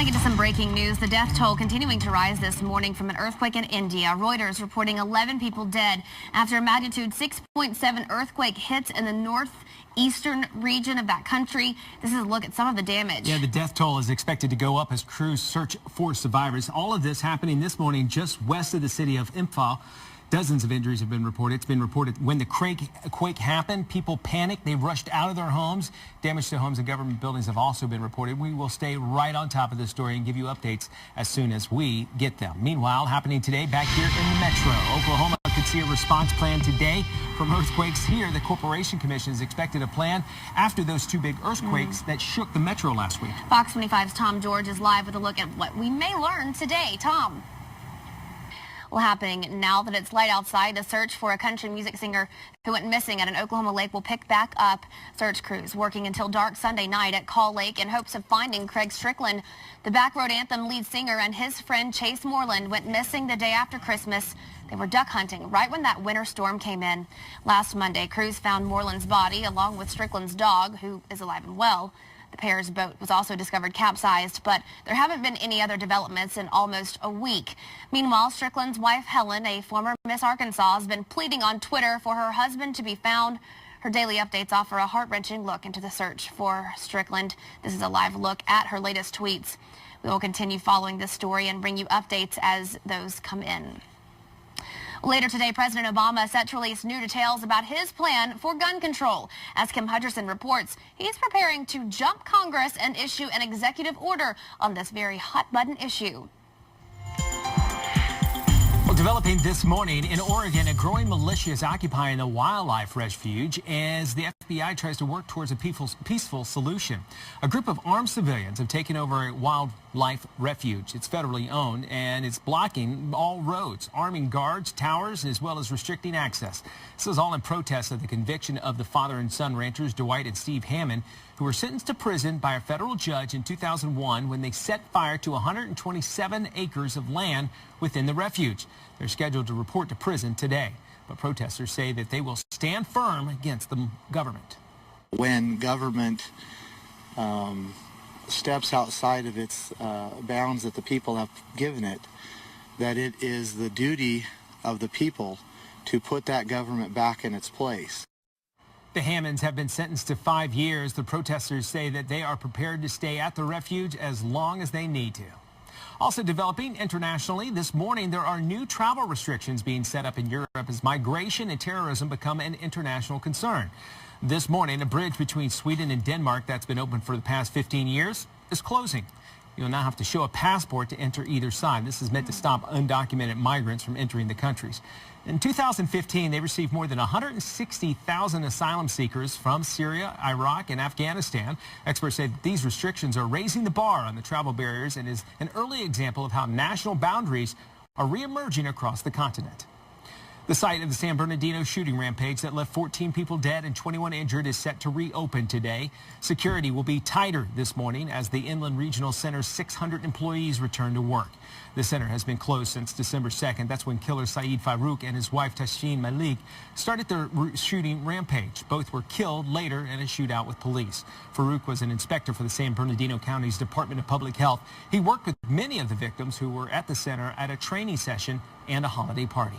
Want to get to some breaking news. The death toll continuing to rise this morning from an earthquake in India. Reuters reporting 11 people dead after a magnitude 6.7 earthquake hits in the northeastern region of that country. This is a look at some of the damage. Yeah, the death toll is expected to go up as crews search for survivors. All of this happening this morning just west of the city of Imphal. Dozens of injuries have been reported. It's been reported when the quake happened, people panicked. They rushed out of their homes. Damage to homes and government buildings have also been reported. We will stay right on top of this story and give you updates as soon as we get them. Meanwhile, happening today back here in the metro, Oklahoma could see a response plan today from earthquakes here. The Corporation Commission is expected a plan after those two big earthquakes that shook the metro last week. Fox 25's Tom George is live with a look at what we may learn today. Tom. Well, happening now that it's light outside, a search for a country music singer who went missing at an Oklahoma lake will pick back up. Search crews working until dark Sunday night at Call Lake in hopes of finding Craig Strickland. The Backroad Anthem lead singer and his friend Chase Moreland went missing the day after Christmas. They were duck hunting right when that winter storm came in. Last Monday, crews found Moreland's body along with Strickland's dog, who is alive and well. The pair's boat was also discovered capsized, but there haven't been any other developments in almost a week. Meanwhile, Strickland's wife, Helen, a former Miss Arkansas, has been pleading on Twitter for her husband to be found. Her daily updates offer a heart-wrenching look into the search for Strickland. This is a live look at her latest tweets. We will continue following this story and bring you updates as those come in. Later today, President Obama set to release new details about his plan for gun control. As Kim Hutcherson reports, he's preparing to jump Congress and issue an executive order on this very hot-button issue. Well, developing this morning in Oregon, a growing militia is occupying a wildlife refuge as the FBI tries to work towards a peaceful solution. A group of armed civilians have taken over a wildlife refuge. It's federally owned, and it's blocking all roads, arming guards, towers, as well as restricting access. This is all in protest of the conviction of the father and son ranchers Dwight and Steve Hammond, who were sentenced to prison by a federal judge in 2001 when they set fire to 127 acres of land within the refuge. They're scheduled to report to prison today, but protesters say that they will stand firm against the government. When government steps outside of its bounds that the people have given it, that it is the duty of the people to put that government back in its place. The Hammonds have been sentenced to 5 years. The protesters say that they are prepared to stay at the refuge as long as they need to. Also developing internationally, this morning there are new travel restrictions being set up in Europe as migration and terrorism become an international concern. This morning, a bridge between Sweden and Denmark that's been open for the past 15 years is closing. You'll now have to show a passport to enter either side. This is meant to stop undocumented migrants from entering the countries. In 2015, they received more than 160,000 asylum seekers from Syria, Iraq, and Afghanistan. Experts say that these restrictions are raising the bar on the travel barriers and is an early example of how national boundaries are reemerging across the continent. The site of the San Bernardino shooting rampage that left 14 people dead and 21 injured is set to reopen today. Security will be tighter this morning as the Inland Regional Center's 600 employees return to work. The center has been closed since December 2nd. That's when killer Saeed Farouk and his wife Tashin Malik started their shooting rampage. Both were killed later in a shootout with police. Farouk was an inspector for the San Bernardino County's Department of Public Health. He worked with many of the victims who were at the center at a training session and a holiday party.